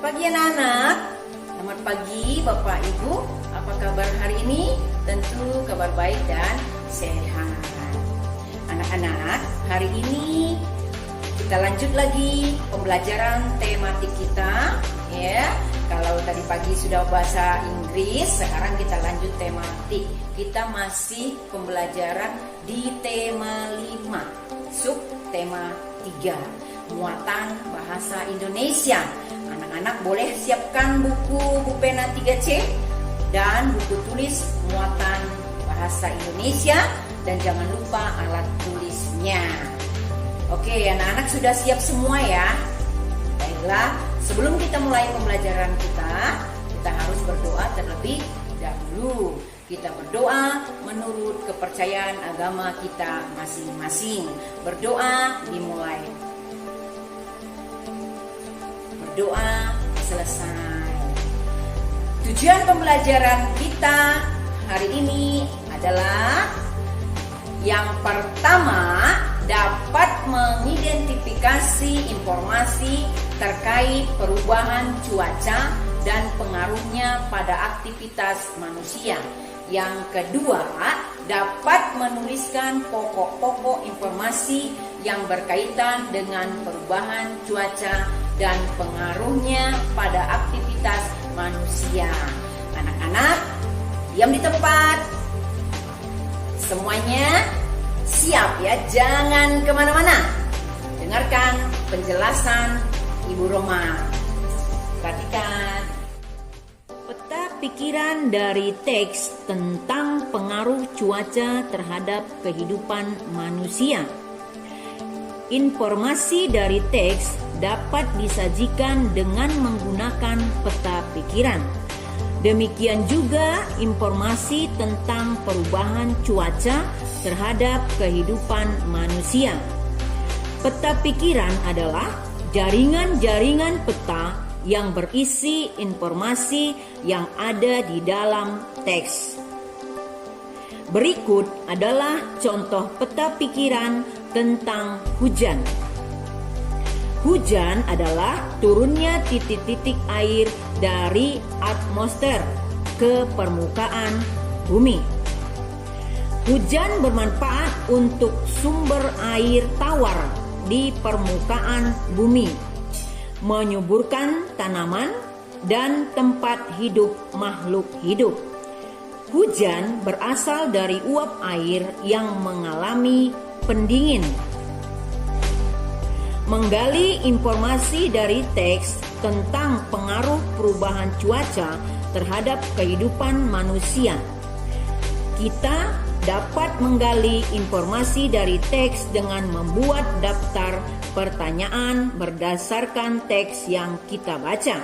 pagi anak-anak. Selamat pagi Bapak Ibu. Apa kabar hari ini? Tentu kabar baik dan sehat. Anak-anak, hari ini kita lanjut lagi pembelajaran tematik kita, ya. Kalau tadi pagi sudah bahasa Inggris, sekarang kita lanjut tematik. Kita masih pembelajaran di tema 5, sub tema 3, muatan bahasa Indonesia. Anak-anak boleh siapkan buku pena 3C dan buku tulis muatan bahasa Indonesia, dan jangan lupa alat tulisnya. Oke, anak-anak sudah siap semua ya? Baiklah, sebelum kita mulai pembelajaran kita harus berdoa terlebih dahulu. Kita berdoa menurut kepercayaan agama kita masing-masing. Berdoa dimulai. Berdoa selesai. Tujuan pembelajaran kita hari ini adalah yang pertama, dapat mengidentifikasi informasi terkait perubahan cuaca dan pengaruhnya pada aktivitas manusia. Yang kedua, dapat menuliskan pokok-pokok informasi yang berkaitan dengan perubahan cuaca dan pengaruhnya pada aktivitas manusia. Anak-anak, diam di tempat. Semuanya siap ya, jangan kemana-mana. Dengarkan penjelasan Ibu Roma. Perhatikan. Peta pikiran dari teks tentang pengaruh cuaca terhadap kehidupan manusia. Informasi dari teks dapat disajikan dengan menggunakan peta pikiran. Demikian juga informasi tentang perubahan cuaca terhadap kehidupan manusia. Peta pikiran adalah jaringan-jaringan peta yang berisi informasi yang ada di dalam teks. Berikut adalah contoh peta pikiran tentang hujan. Hujan adalah turunnya titik-titik air dari atmosfer ke permukaan bumi. Hujan bermanfaat untuk sumber air tawar di permukaan bumi, menyuburkan tanaman dan tempat hidup makhluk hidup. Hujan berasal dari uap air yang mengalami pendingin. Menggali informasi dari teks tentang pengaruh perubahan cuaca terhadap kehidupan manusia. Kita dapat menggali informasi dari teks dengan membuat daftar pertanyaan berdasarkan teks yang kita baca.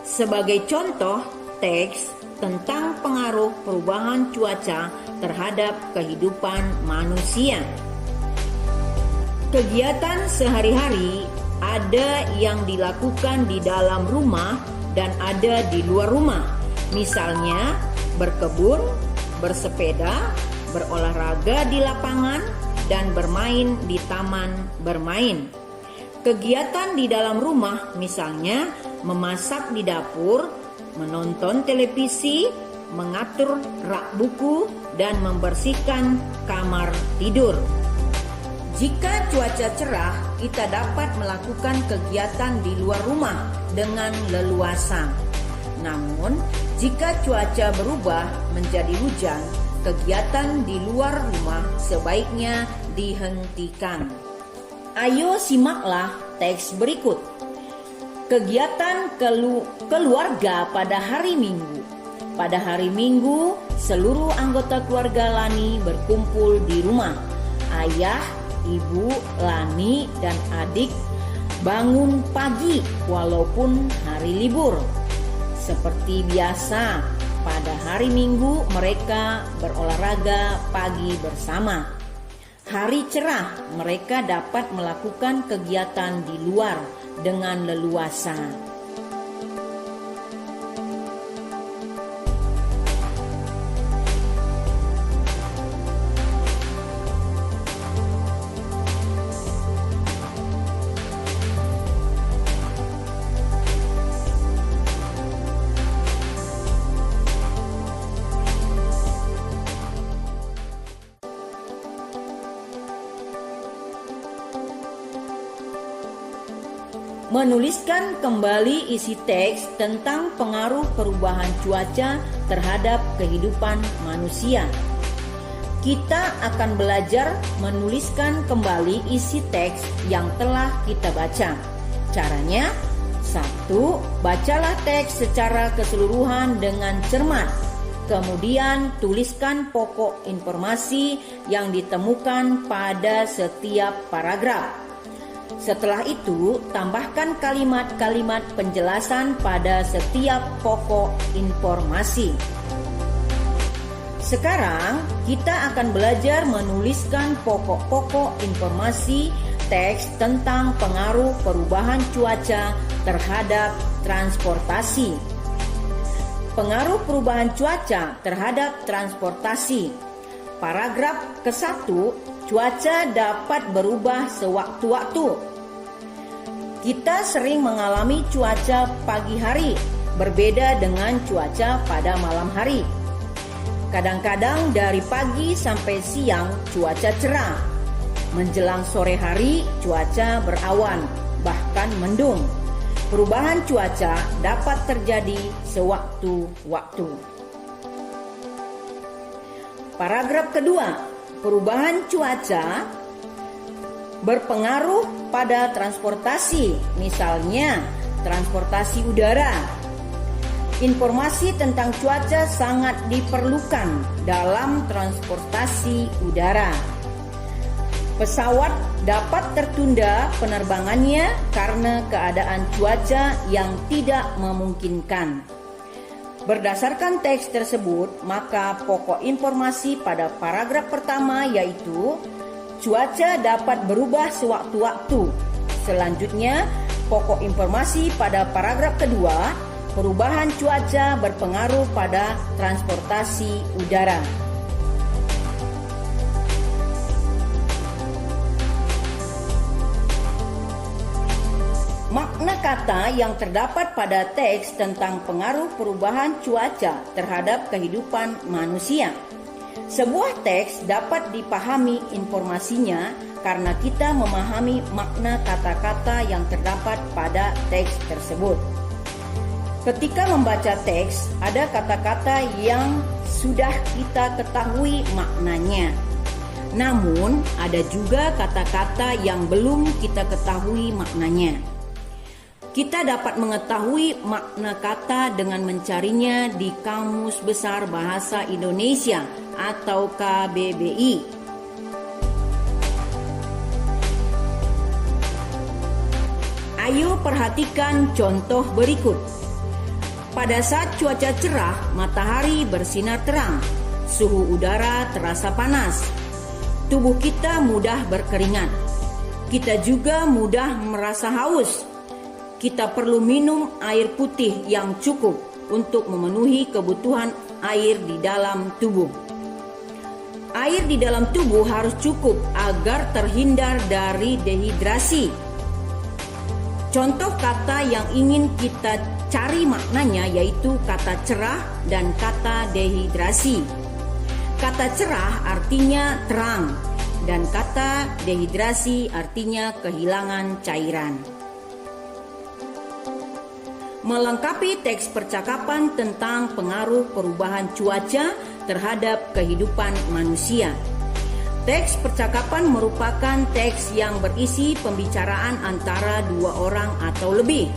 Sebagai contoh, teks tentang pengaruh perubahan cuaca terhadap kehidupan manusia. Kegiatan sehari-hari ada yang dilakukan di dalam rumah dan ada di luar rumah. Misalnya berkebun, bersepeda, berolahraga di lapangan, dan bermain di taman bermain. Kegiatan di dalam rumah misalnya memasak di dapur, menonton televisi, mengatur rak buku, dan membersihkan kamar tidur. Jika cuaca cerah, kita dapat melakukan kegiatan di luar rumah dengan leluasa. Namun, jika cuaca berubah menjadi hujan, kegiatan di luar rumah sebaiknya dihentikan. Ayo simaklah teks berikut. Kegiatan keluarga pada hari Minggu. Pada hari Minggu, seluruh anggota keluarga Lani berkumpul di rumah. Ayah, ibu, Lani, dan adik bangun pagi walaupun hari libur. Seperti biasa, pada hari Minggu mereka berolahraga pagi bersama. Hari cerah, mereka dapat melakukan kegiatan di luar dengan leluasa. Menuliskan kembali isi teks tentang pengaruh perubahan cuaca terhadap kehidupan manusia. Kita akan belajar menuliskan kembali isi teks yang telah kita baca. Caranya, 1. Bacalah teks secara keseluruhan dengan cermat. Kemudian tuliskan pokok informasi yang ditemukan pada setiap paragraf. Setelah itu, tambahkan kalimat-kalimat penjelasan pada setiap pokok informasi. Sekarang, kita akan belajar menuliskan pokok-pokok informasi teks tentang pengaruh perubahan cuaca terhadap transportasi. Pengaruh perubahan cuaca terhadap transportasi. Paragraf ke-1, cuaca dapat berubah sewaktu-waktu. Kita sering mengalami cuaca pagi hari, berbeda dengan cuaca pada malam hari. Kadang-kadang dari pagi sampai siang cuaca cerah. Menjelang sore hari cuaca berawan, bahkan mendung. Perubahan cuaca dapat terjadi sewaktu-waktu. Paragraf kedua, perubahan cuaca berpengaruh pada transportasi, misalnya transportasi udara. Informasi tentang cuaca sangat diperlukan dalam transportasi udara. Pesawat dapat tertunda penerbangannya karena keadaan cuaca yang tidak memungkinkan. Berdasarkan teks tersebut, maka pokok informasi pada paragraf pertama yaitu cuaca dapat berubah sewaktu-waktu. Selanjutnya, pokok informasi pada paragraf kedua, perubahan cuaca berpengaruh pada transportasi udara. Makna kata yang terdapat pada teks tentang pengaruh perubahan cuaca terhadap kehidupan manusia. Sebuah teks dapat dipahami informasinya karena kita memahami makna kata-kata yang terdapat pada teks tersebut. Ketika membaca teks, ada kata-kata yang sudah kita ketahui maknanya. Namun, ada juga kata-kata yang belum kita ketahui maknanya. Kita dapat mengetahui makna kata dengan mencarinya di Kamus Besar Bahasa Indonesia atau KBBI. Ayo perhatikan contoh berikut. Pada saat cuaca cerah, matahari bersinar terang, suhu udara terasa panas, tubuh kita mudah berkeringat. Kita juga mudah merasa haus. Kita perlu minum air putih yang cukup untuk memenuhi kebutuhan air di dalam tubuh. Air di dalam tubuh harus cukup agar terhindar dari dehidrasi. Contoh kata yang ingin kita cari maknanya yaitu kata cerah dan kata dehidrasi. Kata cerah artinya terang dan kata dehidrasi artinya kehilangan cairan. Melengkapi teks percakapan tentang pengaruh perubahan cuaca terhadap kehidupan manusia. Teks percakapan merupakan teks yang berisi pembicaraan antara dua orang atau lebih.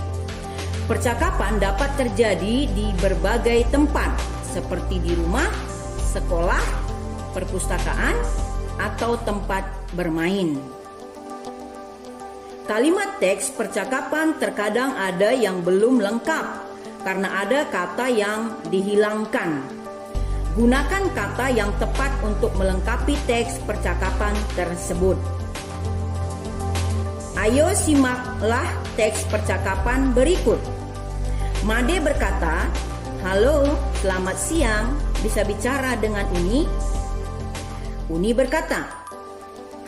Percakapan dapat terjadi di berbagai tempat, seperti di rumah, sekolah, perpustakaan, atau tempat bermain. Kalimat teks percakapan terkadang ada yang belum lengkap karena ada kata yang dihilangkan. Gunakan kata yang tepat untuk melengkapi teks percakapan tersebut. Ayo simaklah teks percakapan berikut. Made berkata, "Halo, selamat siang, bisa bicara dengan Uni?" Uni berkata,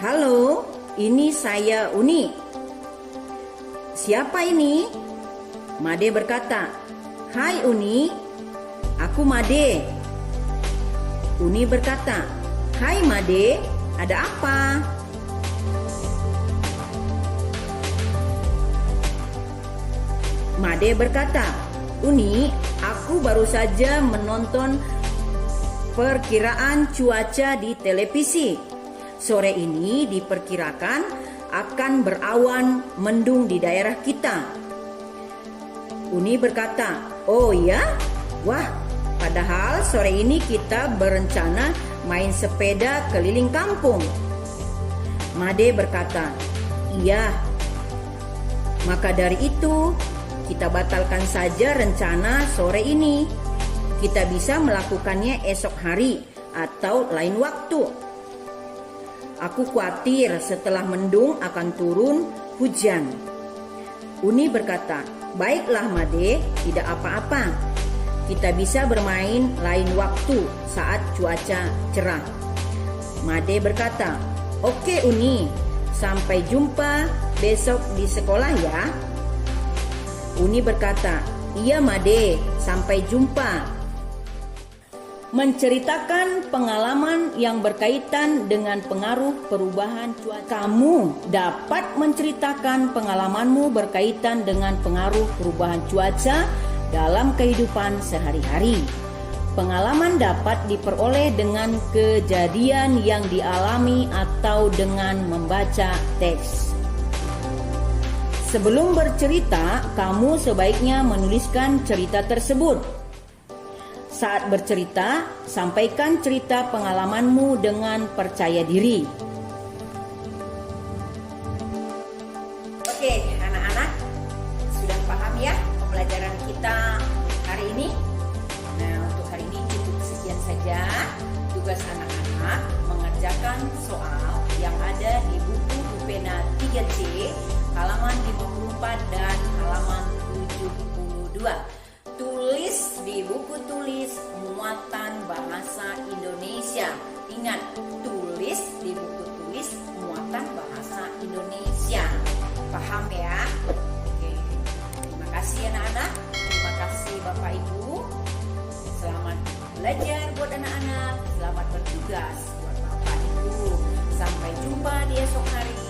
"Halo, ini saya Uni." "Siapa ini?" Made berkata, "Hai Uni, aku Made." Uni berkata, "Hai Made, ada apa?" Made berkata, Uni, aku baru saja menonton perkiraan cuaca di televisi. Sore ini diperkirakan akan berawan mendung di daerah kita. Uni berkata, oh ya? Wah, padahal sore ini kita berencana main sepeda keliling kampung. Made berkata, iya. Maka dari itu, kita batalkan saja rencana sore ini. Kita bisa melakukannya esok hari atau lain waktu. Aku khawatir setelah mendung akan turun hujan. Uni berkata, baiklah Made, tidak apa-apa. Kita bisa bermain lain waktu saat cuaca cerah. Made berkata, oke Uni, sampai jumpa besok di sekolah ya. Uni berkata, iya Made, sampai jumpa. Menceritakan pengalaman yang berkaitan dengan pengaruh perubahan cuaca. Kamu dapat menceritakan pengalamanmu berkaitan dengan pengaruh perubahan cuaca dalam kehidupan sehari-hari. Pengalaman dapat diperoleh dengan kejadian yang dialami atau dengan membaca teks. Sebelum bercerita, kamu sebaiknya menuliskan cerita tersebut. Saat bercerita, sampaikan cerita pengalamanmu dengan percaya diri. Oke, anak-anak, sudah paham ya pembelajaran kita hari ini? Nah, untuk hari ini cukup sekian saja. Tugas anak-anak mengerjakan soal yang ada di buku Bupena 3C, halaman 54 dan halaman 72. Tulis di buku tulis muatan bahasa Indonesia. Ingat, tulis di buku tulis muatan bahasa Indonesia. Paham ya? Oke. Terima kasih anak-anak. Terima kasih Bapak Ibu. Selamat belajar buat anak-anak. Selamat bertugas buat Bapak Ibu. Sampai jumpa di esok hari.